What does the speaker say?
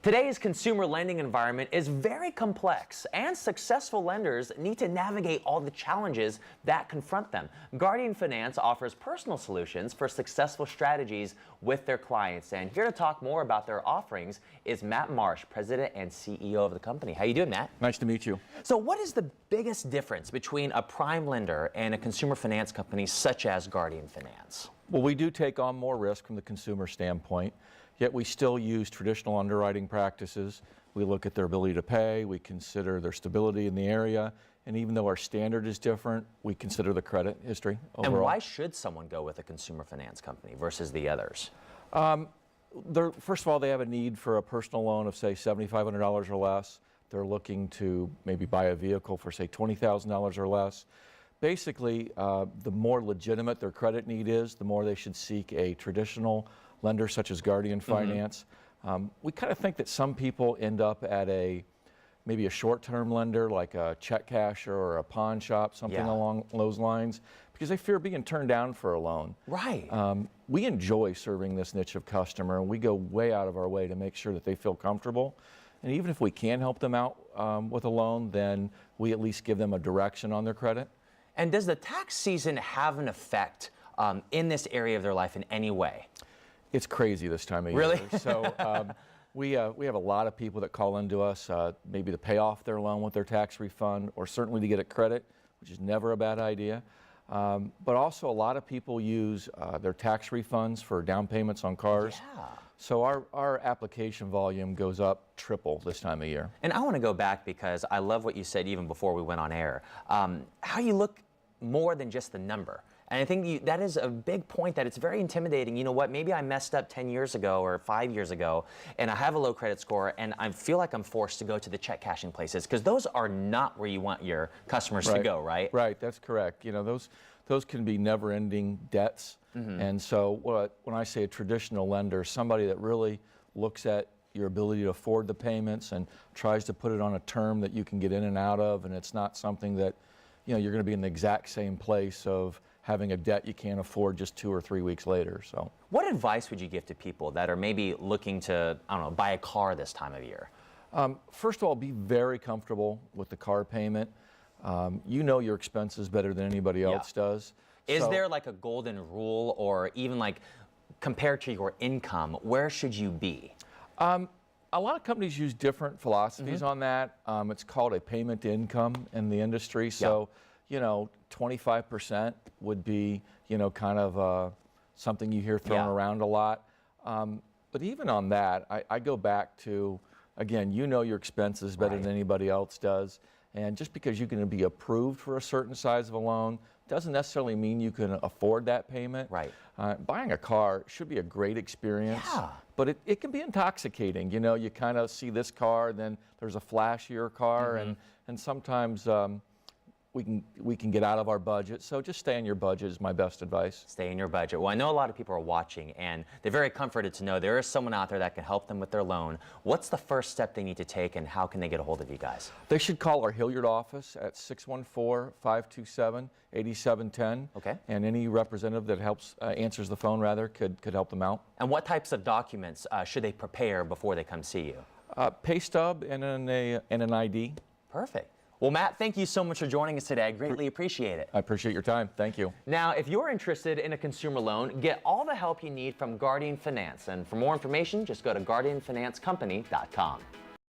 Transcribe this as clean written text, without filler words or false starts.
Today's consumer lending environment is very complex, and successful lenders need to navigate all the challenges that confront them. Guardian Finance offers personal solutions for successful strategies with their clients. And here to talk more about their offerings is Matt Marsh, President and CEO of the company. How you doing, Matt? Nice to meet you. So what is the biggest difference between a prime lender and a consumer finance company such as Guardian Finance? Well, we do take on more risk from the consumer standpoint, yet we still use traditional underwriting practices. We look at their ability to pay, we consider their stability in the area, and even though our standard is different, we consider the credit history overall. And why should someone go with a consumer finance company versus the others? First of all, they have a need for a personal loan of, say, $7,500 or less. They're looking to maybe buy a vehicle for, say, $20,000 or less. Basically, the more legitimate their credit need is, the more they should seek a traditional lender such as Guardian Finance. We kind of think that some people end up at maybe a short-term lender like a check casher or a pawn shop, something along those lines, because they fear being turned down for a loan. Right. We enjoy serving this niche of customer, and we go way out of our way to make sure that they feel comfortable. And even if we can help them out with a loan, then we at least give them a direction on their credit. And does the tax season have an effect in this area of their life in any way? It's crazy this time of year. Really? So we have a lot of people that call into us, maybe to pay off their loan with their tax refund, or certainly to get a credit, which is never a bad idea. But also a lot of people use their tax refunds for down payments on cars. Yeah. So our application volume goes up triple this time of year. And I want to go back because I love what you said even before we went on air. How you look more than just the number. And I think that is a big point, that it's very intimidating. You know what, maybe I messed up 10 years ago or 5 years ago, and I have a low credit score, and I feel like I'm forced to go to the check cashing places, because those are not where you want your customers to go, right? Right, that's correct. You know, those can be never-ending debts. And so when I say a traditional lender, somebody that really looks at your ability to afford the payments and tries to put it on a term that you can get in and out of, and it's not something that, you know, you're going to be in the exact same place of having a debt you can't afford just 2 or 3 weeks later. So, what advice would you give to people that are maybe looking to, I don't know, buy a car this time of year? First of all, be very comfortable with the car payment. You know your expenses better than anybody else does. Is there like a golden rule, or even like compared to your income, where should you be? A lot of companies use different philosophies on that. It's called a payment to income in the industry. So, you know, 25% would be, you know, kind of something you hear thrown around a lot. But even on that, I go back to, again, you know your expenses better than anybody else does. And just because you're going to be approved for a certain size of a loan doesn't necessarily mean you can afford that payment. Right. Buying a car should be a great experience, but it can be intoxicating. You know, you kind of see this car, then there's a flashier car, and sometimes we can get out of our budget. So just stay in your budget is my best advice. Stay in your budget. Well, I know a lot of people are watching, and they're very comforted to know there is someone out there that can help them with their loan. What's the first step they need to take, and how can they get a hold of you guys? They should call our Hilliard office at 614-527-8710. Okay. And any representative that answers the phone could help them out. And what types of documents should they prepare before they come see you? Pay stub and an ID. Perfect. Well, Matt, thank you so much for joining us today. I greatly appreciate it. I appreciate your time. Thank you. Now, if you're interested in a consumer loan, get all the help you need from Guardian Finance. And for more information, just go to guardianfinancecompany.com.